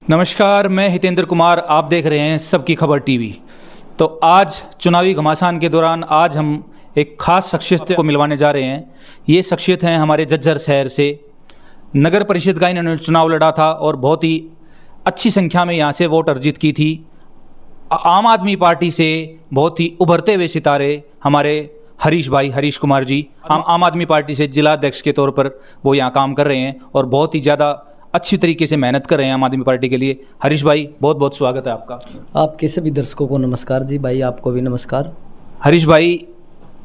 नमस्कार, मैं हितेंद्र कुमार। आप देख रहे हैं सबकी खबर टीवी। तो आज चुनावी घमासान के दौरान आज हम एक खास शख्सियत को मिलवाने जा रहे हैं। ये शख्सियत हैं हमारे झज्जर शहर से। नगर परिषद का इन्होंने चुनाव लड़ा था और बहुत ही अच्छी संख्या में यहाँ से वोट अर्जित की थी। आम आदमी पार्टी से बहुत ही उभरते हुए सितारे हमारे हरीश कुमार जी आम आदमी पार्टी से जिलाध्यक्ष के तौर पर वो यहाँ काम कर रहे हैं और बहुत ही ज़्यादा अच्छी तरीके से मेहनत कर रहे हैं आम आदमी पार्टी के लिए। हरीश भाई, बहुत बहुत स्वागत है आपका। आपके सभी दर्शकों को नमस्कार जी। भाई आपको भी नमस्कार। हरीश भाई,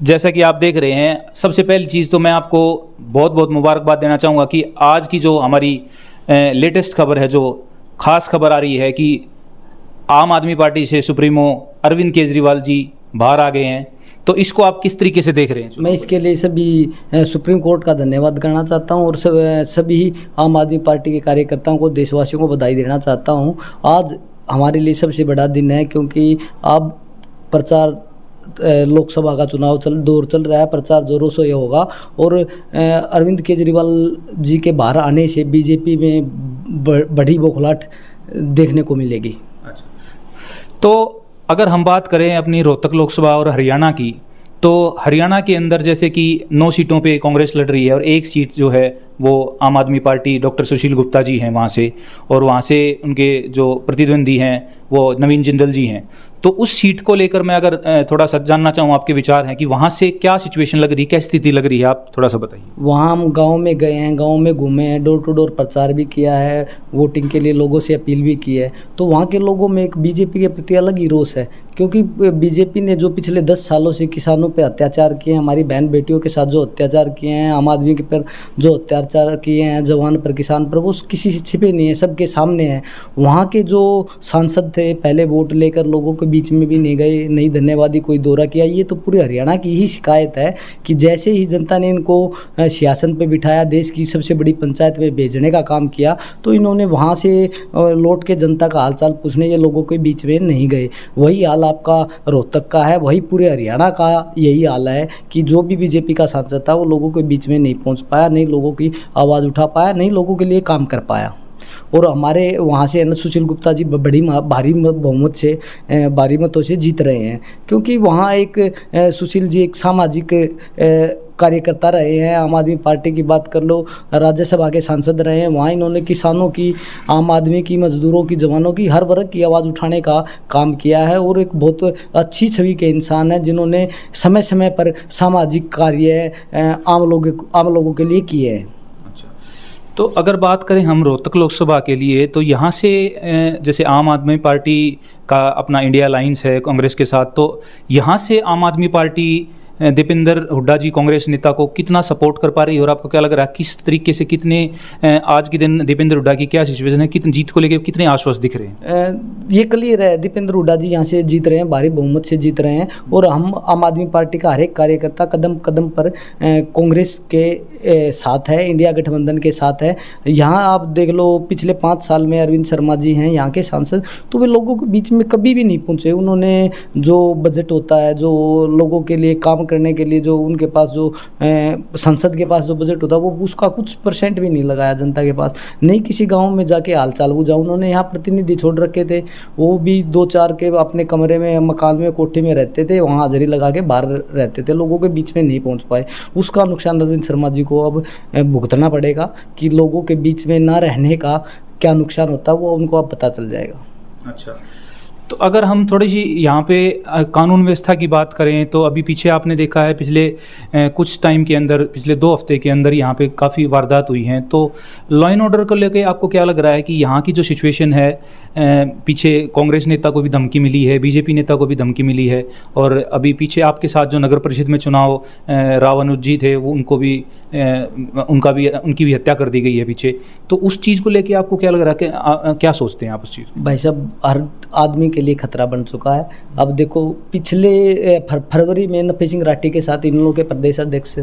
जैसा कि आप देख रहे हैं, सबसे पहली चीज़ तो मैं आपको बहुत बहुत मुबारकबाद देना चाहूँगा कि आज की जो हमारी लेटेस्ट खबर है, जो ख़ास खबर आ रही है कि आम आदमी पार्टी से सुप्रीमो अरविंद केजरीवाल जी बाहर आ गए हैं, तो इसको आप किस तरीके से देख रहे हैं? मैं इसके लिए सभी सुप्रीम कोर्ट का धन्यवाद करना चाहता हूं और सभी आम आदमी पार्टी के कार्यकर्ताओं को, देशवासियों को बधाई देना चाहता हूं। आज हमारे लिए सबसे बड़ा दिन है क्योंकि अब प्रचार लोकसभा का चुनाव दौर चल रहा है। प्रचार जोरों से होगा और अरविंद केजरीवाल जी के बाहर आने से बीजेपी में बड़ी बौखलाहट देखने को मिलेगी। तो अगर हम बात करें अपनी रोहतक लोकसभा और हरियाणा की, तो हरियाणा के अंदर जैसे कि 9 सीटों पे कांग्रेस लड़ रही है और 1 सीट जो है वो आम आदमी पार्टी डॉक्टर सुशील गुप्ता जी हैं वहाँ से, और वहाँ से उनके जो प्रतिद्वंदी हैं वो नवीन जिंदल जी हैं। तो उस सीट को लेकर मैं अगर थोड़ा सा जानना चाहूँ, आपके विचार हैं कि वहाँ से क्या सिचुएशन लग रही है, क्या स्थिति लग रही है, आप थोड़ा सा बताइए। वहाँ हम गांव में गए हैं, गांव में घूमे हैं, डोर टू डोर प्रचार भी किया है, वोटिंग के लिए लोगों से अपील भी की है। तो वहाँ के लोगों में एक बीजेपी के प्रति अलग ही रोष है क्योंकि बीजेपी ने जो पिछले 10 सालों से किसानों पर अत्याचार किए हैं, हमारी बहन बेटियों के साथ जो अत्याचार किए हैं, आम आदमी के पर जो अत्याचार किए हैं, जवान पर, किसान पर, वो किसी से छिपे नहीं है, सबके सामने है। वहाँ के जो सांसद थे पहले वोट लेकर लोगों के बीच में भी नहीं गए, नहीं धन्यवादी कोई दौरा किया। ये तो पूरे हरियाणा की ही शिकायत है कि जैसे ही जनता ने इनको सियासत पे बिठाया, देश की सबसे बड़ी पंचायत में भेजने का काम किया, तो इन्होंने वहाँ से लौट के जनता का हालचाल पूछने ये लोगों के बीच में नहीं गए। वही हाल आपका रोहतक का है, वही पूरे हरियाणा का यही हाल है कि जो भी बीजेपी का सांसद था वो लोगों के बीच में नहीं पहुँच पाया, नहीं लोगों की आवाज़ उठा पाया, नहीं लोगों के लिए काम कर पाया। और हमारे वहाँ से सुशील गुप्ता जी बड़ी भारी बहुमत से, भारी मतों से जीत रहे हैं क्योंकि वहाँ एक सुशील जी एक सामाजिक कार्यकर्ता रहे हैं। आम आदमी पार्टी की बात कर लो, राज्यसभा के सांसद रहे हैं। वहाँ इन्होंने किसानों की, आम आदमी की, मजदूरों की, जवानों की, हर वर्ग की आवाज़ उठाने का काम किया है और एक बहुत अच्छी छवि के इंसान है जिन्होंने समय समय पर सामाजिक कार्य आम लोगों के लिए किए हैं। तो अगर बात करें हम रोहतक लोकसभा के लिए, तो यहाँ से जैसे आम आदमी पार्टी का अपना इंडिया अलायंस है कांग्रेस के साथ, तो यहाँ से आम आदमी पार्टी दीपेंद्र हुड्डा जी कांग्रेस नेता को कितना सपोर्ट कर पा रही है और आपको क्या लग रहा है किस तरीके से, कितने आज के दिन दीपेंद्र हुड्डा की क्या सिचुएशन है, कितनी जीत को लेकर कितने आश्वस्त दिख रहे हैं? ये क्लियर है, दीपेंद्र हुड्डा जी यहाँ से जीत रहे हैं, भारी बहुमत से जीत रहे हैं और हम आम आदमी पार्टी का हर एक कार्यकर्ता कदम कदम पर कांग्रेस के साथ है, इंडिया गठबंधन के साथ है। यहाँ आप देख लो, पिछले 5 साल में अरविंद शर्मा जी हैं यहाँ के सांसद, तो वे लोगों के बीच में कभी भी नहीं पहुँचे। उन्होंने जो बजट होता है, जो लोगों के लिए काम करने के लिए जो उनके पास जो संसद के पास जो बजट होता है, वो उसका कुछ % भी नहीं लगाया जनता के पास। नहीं किसी गांव में जाके हालचाल बुझा। उन्होंने यहाँ प्रतिनिधि छोड़ रखे थे, वो भी 2-4 के अपने कमरे में, मकान में, कोठे में रहते थे, वहाँ हाजिरी लगा के बाहर रहते थे, लोगों के बीच में नहीं पहुँच पाए। उसका नुकसान अरविंद शर्मा जी को अब भुगतना पड़ेगा कि लोगों के बीच में ना रहने का क्या नुकसान होता है वो उनको अब पता चल जाएगा। अच्छा, तो अगर हम थोड़ी सी यहाँ पे कानून व्यवस्था की बात करें, तो अभी पीछे आपने देखा है पिछले कुछ टाइम के अंदर, पिछले 2 हफ्ते के अंदर यहाँ पे काफ़ी वारदात हुई हैं। तो लॉ एंड ऑर्डर को लेके आपको क्या लग रहा है कि यहाँ की जो सिचुएशन है, पीछे कांग्रेस नेता को भी धमकी मिली है, बीजेपी नेता को भी धमकी मिली है, और अभी पीछे आपके साथ जो नगर परिषद में चुनाव राव अनुज जी थे, वो उनकी भी हत्या कर दी गई है पीछे। तो उस चीज़ को लेके आपको क्या लग रहा है कि क्या सोचते हैं आप उस चीज़? भाई साहब, हर आदमी के लिए खतरा बन चुका है। अब देखो, पिछले फरवरी में नफी सिंह राठी के साथ इन लोगों के प्रदेश अध्यक्ष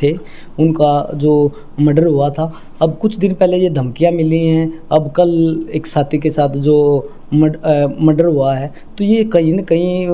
थे, उनका जो मर्डर हुआ था। अब कुछ दिन पहले ये धमकियां मिली हैं, अब कल एक साथी के साथ जो मर्डर हुआ है। तो ये कहीं ना कहीं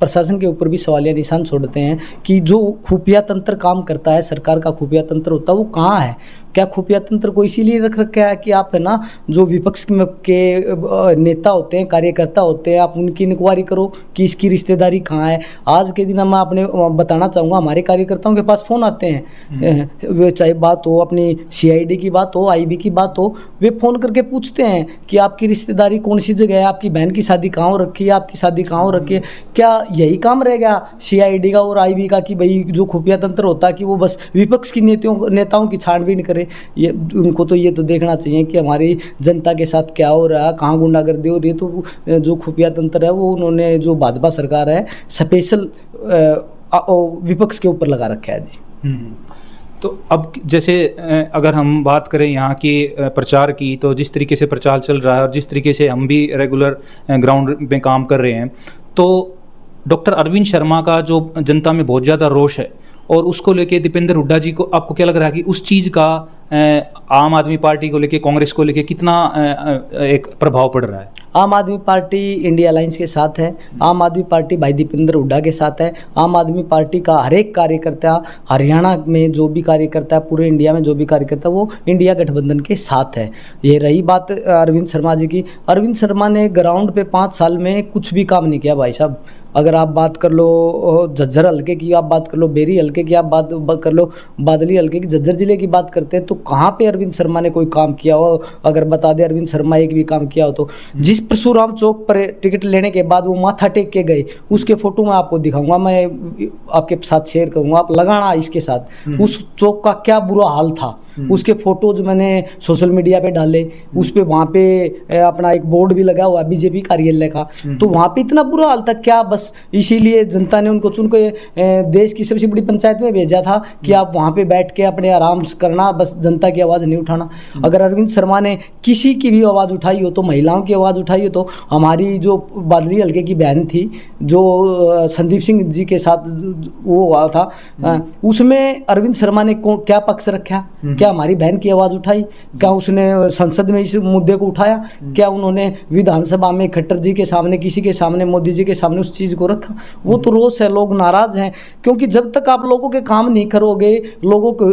प्रशासन के ऊपर भी सवालिया निशान छोड़ते हैं कि जो खुफिया तंत्र काम करता है, सरकार का खुफिया तंत्र होता है, वो कहाँ है। क्या खुफिया तंत्र को इसीलिए रख रखा है कि आप है ना जो विपक्ष के नेता होते हैं, कार्यकर्ता होते हैं, आप उनकी इंक्वायरी करो कि इसकी रिश्तेदारी कहाँ है। आज के दिन मैं अपने बताना चाहूँगा, हमारे कार्यकर्ताओं के पास फ़ोन आते हैं, चाहे बात हो अपनी CID की बात हो, IB की बात हो, वे फ़ोन करके पूछते हैं कि आपकी रिश्तेदारी कौन सी जगह है, आपकी बहन की शादी कहाँ हो रखी है, आपकी शादी कहाँ हो रखी है। क्या यही काम रह गया CID का और IB का कि भाई जो खुफिया तंत्र होता है कि वो बस विपक्ष की नेताओं की छानबीन करे। ये उनको तो ये तो देखना चाहिए कि हमारी जनता के साथ क्या हो रहा है, कहाँ गुंडागर्दी हो रही है। तो जो खुफिया तंत्र है वो उन्होंने, जो भाजपा सरकार है, स्पेशल विपक्ष के ऊपर लगा रखा है जी। तो अब जैसे अगर हम बात करें यहाँ की प्रचार की, तो जिस तरीके से प्रचार चल रहा है और जिस तरीके से हम भी रेगुलर ग्राउंड में काम कर रहे हैं, तो डॉक्टर अरविंद शर्मा का जो जनता में बहुत ज़्यादा रोष है, और उसको लेके दीपेंद्र हुड्डा जी को, आपको क्या लग रहा है कि उस चीज़ का आम आदमी पार्टी को लेके, कांग्रेस को लेके कितना एक प्रभाव पड़ रहा है? आम आदमी पार्टी इंडिया अलायंस के साथ है, आम आदमी पार्टी भाई दीपेंद्र हुड्डा के साथ है। आम आदमी पार्टी का हर एक कार्यकर्ता, हरियाणा में जो भी कार्यकर्ता है, पूरे इंडिया में जो भी कार्यकर्ता, वो इंडिया गठबंधन के साथ है। ये रही बात अरविंद शर्मा जी की, अरविंद शर्मा ने ग्राउंड पे 5 साल में कुछ भी काम नहीं किया भाई साहब। अगर आप बात कर लो झज्जर हल्के की, आप बात कर लो बेरी हल्के की, आप बात कर लो बादली हल्के की, झज्जर जिले की बात करते हैं, तो कहाँ पे अरविंद शर्मा ने कोई काम किया हो? अगर बता दे अरविंद शर्मा एक भी काम किया हो तो। जिस परशुराम चौक पर टिकट लेने के बाद वो माथा टेक के गए, उसके फोटो मैं आपको दिखाऊंगा, मैं आपके साथ शेयर करूंगा, आप लगाना इसके साथ। उस चौक का क्या बुरा हाल था, उसके फोटो जो मैंने सोशल मीडिया पे डाले, उस पे वहाँ पे अपना एक बोर्ड भी लगा हुआ BJP कार्यालय का, तो वहाँ पे इतना बुरा हाल था। क्या बस इसीलिए जनता ने उनको चुन के देश की सबसे बड़ी पंचायत में भेजा था कि आप वहाँ पे बैठ के अपने आराम करना, बस जनता की आवाज़ नहीं उठाना। अगर अरविंद शर्मा ने किसी की भी आवाज़ उठाई हो, तो महिलाओं की आवाज़ उठाई हो, तो हमारी जो बादली हल्के की बहन थी, जो संदीप सिंह जी के साथ वो हुआ था, उसमें अरविंद शर्मा ने क्या पक्ष रखा? क्या हमारी बहन की आवाज़ उठाई? क्या उसने संसद में इस मुद्दे को उठाया? क्या उन्होंने विधानसभा में खट्टर जी के सामने, किसी के सामने, मोदी जी के सामने उस चीज़ को रखा? वो तो रोष है, लोग नाराज़ हैं, क्योंकि जब तक आप लोगों के काम नहीं करोगे, लोगों को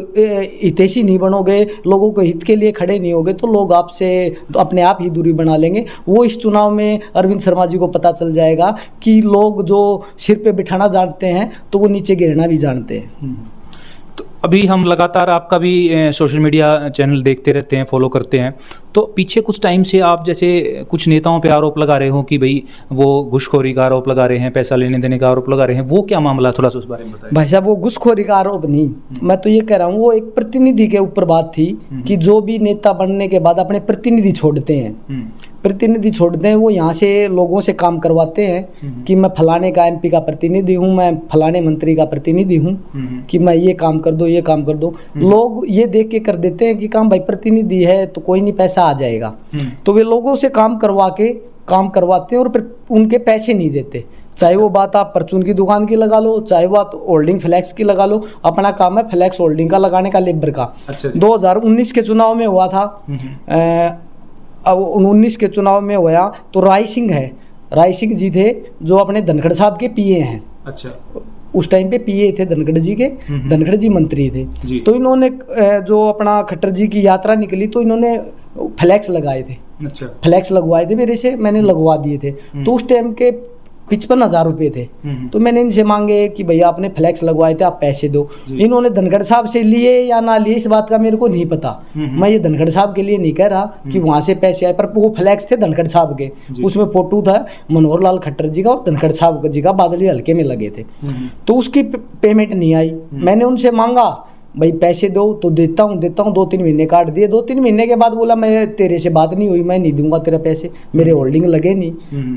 हितैषी नहीं बनोगे, लोगों को हित के लिए खड़े नहीं होगे, तो लोग आपसे तो अपने आप ही दूरी बना लेंगे। वो इस चुनाव में अरविंद शर्मा जी को पता चल जाएगा कि लोग जो सिर पे बिठाना जानते हैं, तो वो नीचे गिरना भी जानते हैं। तो अभी हम लगातार आपका भी सोशल मीडिया चैनल देखते रहते हैं, फॉलो करते हैं, तो पीछे कुछ टाइम से आप जैसे कुछ नेताओं पे आरोप लगा रहे हो कि भाई वो घूसखोरी का आरोप लगा रहे हैं, पैसा लेने देने का आरोप लगा रहे हैं, वो क्या मामला, थोड़ा सा उस बारे में बताएं। भाई साहब, वो घूसखोरी का आरोप नहीं, मैं तो ये कह रहा हूँ, वो एक प्रतिनिधि के ऊपर बात थी कि जो भी नेता बनने के बाद अपने प्रतिनिधि छोड़ते हैं, वो यहाँ से लोगों से काम करवाते हैं कि मैं फलाने का MP का प्रतिनिधि हूँ, मैं फलाने मंत्री का प्रतिनिधि हूँ, कि मैं ये काम कर दो, ये काम कर दो। लोग ये देख के कर देते हैं कि काम भाई प्रतिनिधि है तो कोई नहीं, पैसा आ जाएगा, तो वे लोगों से काम करवाते हैं और फिर उनके पैसे नहीं देते। चाहे वो बात आप परचून की दुकान की लगा लो, चाहे बात होल्डिंग फ्लैक्स की लगा लो, अपना काम है फ्लैक्स होल्डिंग का लगाने का, लेबर का। 2019 के चुनाव में हुआ था, अब 19 के चुनाव में हुआ तो राय सिंह जी थे जो अपने धनखड़ साहब के PA हैं। अच्छा, उस टाइम पे PA थे धनखड़ जी के, धनखड़ जी मंत्री थे। तो इन्होंने जो अपना खट्टर जी की यात्रा निकली, तो इन्होंने फ्लैक्स लगाए थे। अच्छा, फ्लैक्स लगवाए थे मेरे से, मैंने लगवा दिए थे। तो उस टाइम के 55,000 रुपये थे। तो मैंने इनसे मांगे कि भैया आपने फ्लैक्स लगवाए थे, आप पैसे दो। इन्होंने धनखड़ साहब से लिए या ना लिए, इस बात का मेरे को नहीं पता। मैं ये धनखड़ साहब के लिए नहीं कह रहा कि वहाँ से पैसे आए, पर वो फ्लैक्स थे धनखड़ साहब के, उसमें फोटो था मनोहर लाल खट्टर जी का और धनखड़ साहब जी का, बादली हल्के में लगे थे। तो उसकी पेमेंट नहीं आई। मैंने उनसे मांगा भाई पैसे दो, तो देता हूँ 2-3 महीने काट दिए। 2-3 महीने के बाद बोला मैं तेरे से बात नहीं हुई, मैं नहीं दूंगा तेरा पैसे, मेरे होल्डिंग लगे नहीं।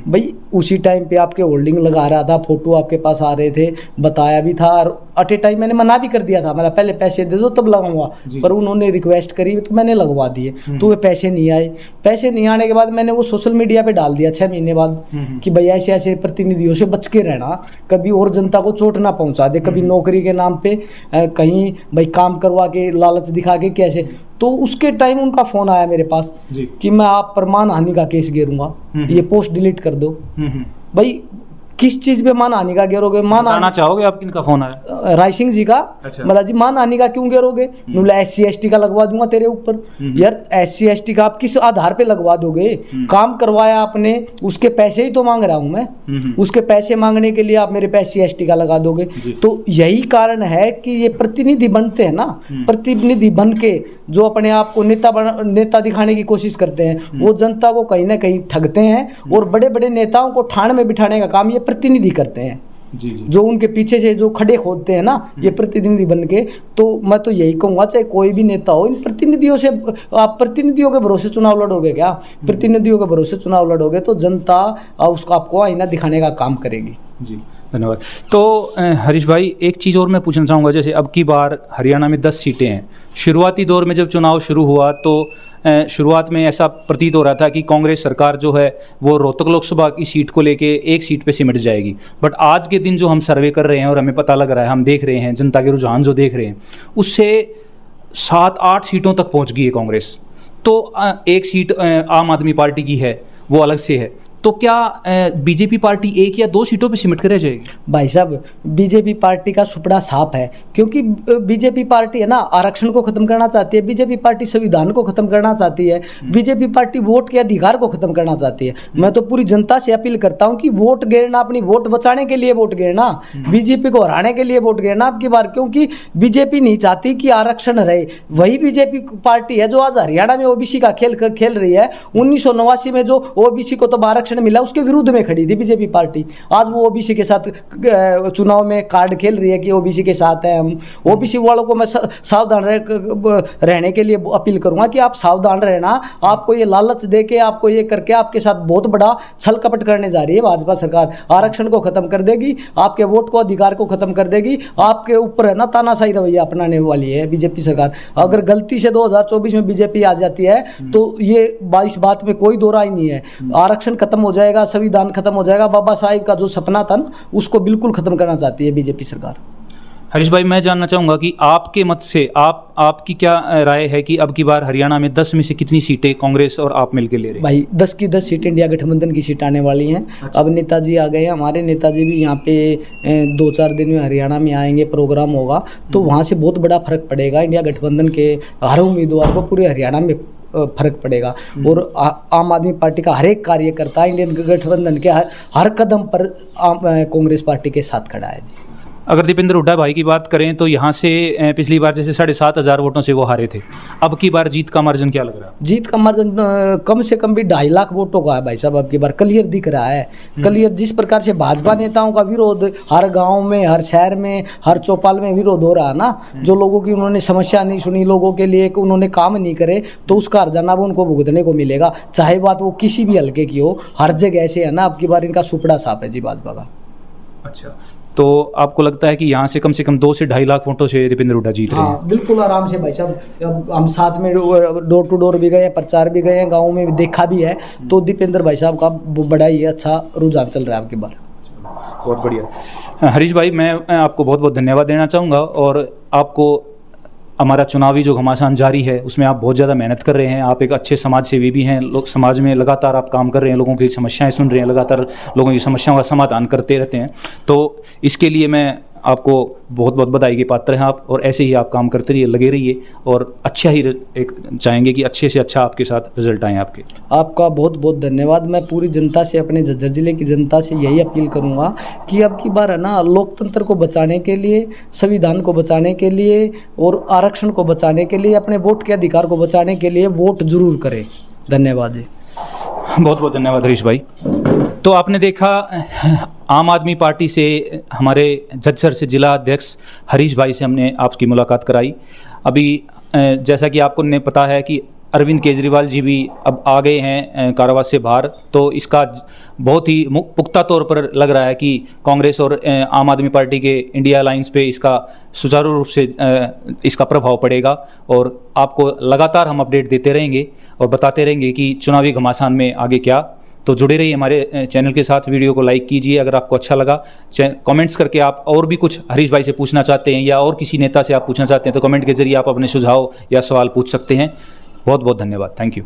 भाई उसी टाइम पे आपके होल्डिंग लगा रहा था, फोटो आपके पास आ रहे थे, बताया भी था, और अट ए टाइम मैंने मना भी कर दिया था, मतलब पहले पैसे दे दो तब लगाऊंगा, पर उन्होंने रिक्वेस्ट करी तो मैंने लगवा दिए। तो वे पैसे नहीं आए। पैसे नहीं आने के बाद मैंने वो सोशल मीडिया पे डाल दिया 6 महीने बाद कि भैया ऐसे ऐसे प्रतिनिधियों से बच के रहना, कभी और जनता को चोट ना पहुंचा दे, कभी नौकरी के नाम पे कहीं भाई काम करवा के लालच दिखा के कैसे। तो उसके टाइम उनका फोन आया मेरे पास कि मैं आप प्रमाण हानि का केस घेरूंगा, ये पोस्ट डिलीट कर दो। भाई किस चीज पे मानहानि का गिरोगे? बताना चाहोगे आप किनका फोन आया? राय सिंह जी का। अच्छा। मतलब जी मानहानि का क्यों गिरोगे? बोला SC/ST का लगवा दूंगा तेरे ऊपर। यार SC/ST का आप किस आधार पे लगवा दोगे? काम करवाया आपने, उसके पैसे ही तो मांग रहा हूं मैं। उसके पैसे मांगने के लिए आप मेरे पे SC/ST का लगा दोगे? तो यही कारण है कि ये प्रतिनिधि बनते हैं ना, प्रतिनिधि बन के जो अपने आप को नेता दिखाने की कोशिश करते हैं, वो जनता को कहीं ना कहीं ठगते हैं। और बड़े बड़े नेताओं को ठाण में बिठाने का काम ये प्रतिनिधि करते हैं। जी। जो उनके पीछे से जो खड़े होते हैं ना, ये प्रतिनिधि बन के। तो मैं तो यही कहूँगा, चाहे कोई भी नेता हो, इन प्रतिनिधियों से आप प्रतिनिधियों के भरोसे चुनाव लड़ोगे क्या? प्रतिनिधियों के भरोसे चुनाव लड़ोगे तो जनता उसको आपको आईना दिखाने का काम करेगी। जी, धन्यवाद। तो हरीश भाई, एक चीज़ और मैं पूछना चाहूँगा, जैसे अब की बार हरियाणा में 10 सीटें हैं। शुरुआती दौर में जब चुनाव शुरू हुआ तो शुरुआत में ऐसा प्रतीत हो रहा था कि कांग्रेस सरकार जो है वो रोहतक लोकसभा की सीट को लेके एक सीट पे सिमट जाएगी। बट आज के दिन जो हम सर्वे कर रहे हैं और हमें पता लग रहा है, हम देख रहे हैं जनता के रुझान जो देख रहे हैं, उससे 7-8 सीटों तक पहुंच गई है कांग्रेस। तो एक सीट आम आदमी पार्टी की है, वो अलग से है। तो क्या बीजेपी पार्टी 1 या 2 सीटों पे सिमट कर रह जाएगी? भाई साहब, बीजेपी पार्टी का सुपड़ा साफ है, क्योंकि बीजेपी पार्टी है ना आरक्षण को खत्म करना चाहती है, बीजेपी पार्टी संविधान को खत्म करना चाहती है, बीजेपी पार्टी वोट के अधिकार को खत्म करना चाहती है। मैं तो पूरी जनता से अपील करता हूं कि वोट गिरना, अपनी वोट बचाने के लिए वोट गिरना, बीजेपी को हराने के लिए वोट गिरना आपकी बार। क्योंकि बीजेपी नहीं चाहती कि आरक्षण रहे। वही बीजेपी पार्टी है जो आज हरियाणा में ओबीसी का खेल रही है। 1989 में जो ओबीसी को तो आरक्षण मिला, उसके विरुद्ध में खड़ी थी बीजेपी पार्टी। आज वो ओबीसी के साथ चुनाव में कार्ड खेल रही है कि ओबीसी के साथ है हम। ओबीसी वालों को मैं सावधान रहने के लिए अपील करूंगा कि आप सावधान रहना। आपको ये लालच दे के, आपको ये करके आपके साथ बहुत बड़ा छल कपट करने जा रही है भाजपा सरकार। आरक्षण को खत्म कर देगी, आपके वोट को, अधिकार को खत्म कर देगी, आपके ऊपर है ना तानाशाही रवैया अपनाने वाली है बीजेपी सरकार। अगर गलती से 2024 में बीजेपी आ जाती है तो ये इस बात में कोई दो राय नहीं है, आरक्षण खत्म हो जाएगा, संविधान खत्म हो जाएगा। बाबा साहिब का जो सपना था ना, उसको बिल्कुल खत्म करना चाहती है बीजेपी सरकार। हरीश भाई, मैं जानना चाहूँगा कि आपके मत से आपकी क्या राय है कि अब की बार हरियाणा में 10 में से कितनी सीटें कांग्रेस और आप मिलकर ले रहे हैं? भाई 10 की 10 सीटें इंडिया गठबंधन की सीट आने वाली हैं। अच्छा। अब नेताजी आ गए हैं, हमारे नेताजी भी यहाँ पे 2-4 दिन में हरियाणा में आएंगे, प्रोग्राम होगा, तो वहाँ से बहुत बड़ा फर्क पड़ेगा। इंडिया गठबंधन के हर उम्मीदवार को पूरे हरियाणा में फर्क पड़ेगा। और आम आदमी पार्टी का हर एक कार्यकर्ता इंडियन गठबंधन के हर कदम पर कांग्रेस पार्टी के साथ खड़ा है। अगर दीपेंद्र हुड्डा भाई की बात करें तो यहाँ से पिछली बार जैसे 7,500 वोटों से वो हारे थे, अब की बार जीत का मार्जिन क्या लग रहा है? जीत का मार्जिन कम से कम भी 2.5 लाख वोटों का है भाई साहब। अब की बार क्लियर दिख रहा है, क्लियर। जिस प्रकार से भाजपा नेताओं का विरोध हर गांव में, हर शहर में, हर चौपाल में विरोध हो रहा है ना, जो लोगों की उन्होंने समस्या नहीं सुनी, लोगों के लिए उन्होंने काम नहीं करे, तो उसका हर्जाना वो उनको भुगतने को मिलेगा, चाहे बात वो किसी भी हल्के की हो। हर जगह ऐसे है ना, अब की बार इनका सुपड़ा साफ है जी भाजपा का। अच्छा, तो आपको लगता है कि यहाँ से कम 2 से 2.5 लाख वोटों से दीपेंद्र हुड्डा जीत रहे हैं? हाँ, बिल्कुल आराम से भाई साहब। अब हम साथ में डोर टू डोर भी गए, प्रचार भी गए हैं, गाँव में भी देखा भी है, तो दीपेंद्र भाई साहब का बड़ा ही अच्छा रुझान चल रहा है आपकी बार। बहुत बढ़िया। हरीश भाई, मैं आपको बहुत बहुत धन्यवाद देना चाहूँगा। और आपको हमारा चुनावी जो घमासान जारी है उसमें आप बहुत ज़्यादा मेहनत कर रहे हैं। आप एक अच्छे समाज सेवी भी हैं, लोग समाज में लगातार आप काम कर रहे हैं, लोगों की समस्याएं सुन रहे हैं, लगातार लोगों की समस्याओं का समाधान करते रहते हैं। तो इसके लिए मैं आपको बहुत बहुत बधाई के पात्र हैं आप, और ऐसे ही आप काम करते रहिए, लगे रहिए, और अच्छा ही एक चाहेंगे कि अच्छे से अच्छा आपके साथ रिजल्ट आएँ आपके। आपका बहुत बहुत धन्यवाद। मैं पूरी जनता से, अपने झज्जर जिले की जनता से यही अपील करूंगा कि अब की बार है ना, लोकतंत्र को बचाने के लिए, संविधान को बचाने के लिए और आरक्षण को बचाने के लिए, अपने वोट के अधिकार को बचाने के लिए वोट जरूर करें। धन्यवाद जी। बहुत बहुत धन्यवाद हरीश भाई। तो आपने देखा, आम आदमी पार्टी से हमारे झज्जर से जिला अध्यक्ष हरीश भाई से हमने आपकी मुलाकात कराई। अभी जैसा कि आपको ने पता है कि अरविंद केजरीवाल जी भी अब आ गए हैं कारावास से बाहर, तो इसका बहुत ही पुख्ता तौर पर लग रहा है कि कांग्रेस और आम आदमी पार्टी के इंडिया अलायंस पे इसका सुचारू रूप से इसका प्रभाव पड़ेगा। और आपको लगातार हम अपडेट देते रहेंगे और बताते रहेंगे कि चुनावी घमासान में आगे क्या। तो जुड़े रहिए हमारे चैनल के साथ। वीडियो को लाइक कीजिए अगर आपको अच्छा लगा। कमेंट्स करके आप और भी कुछ हरीश भाई से पूछना चाहते हैं या और किसी नेता से आप पूछना चाहते हैं तो कमेंट के जरिए आप अपने सुझाव या सवाल पूछ सकते हैं। बहुत बहुत धन्यवाद। Thank you.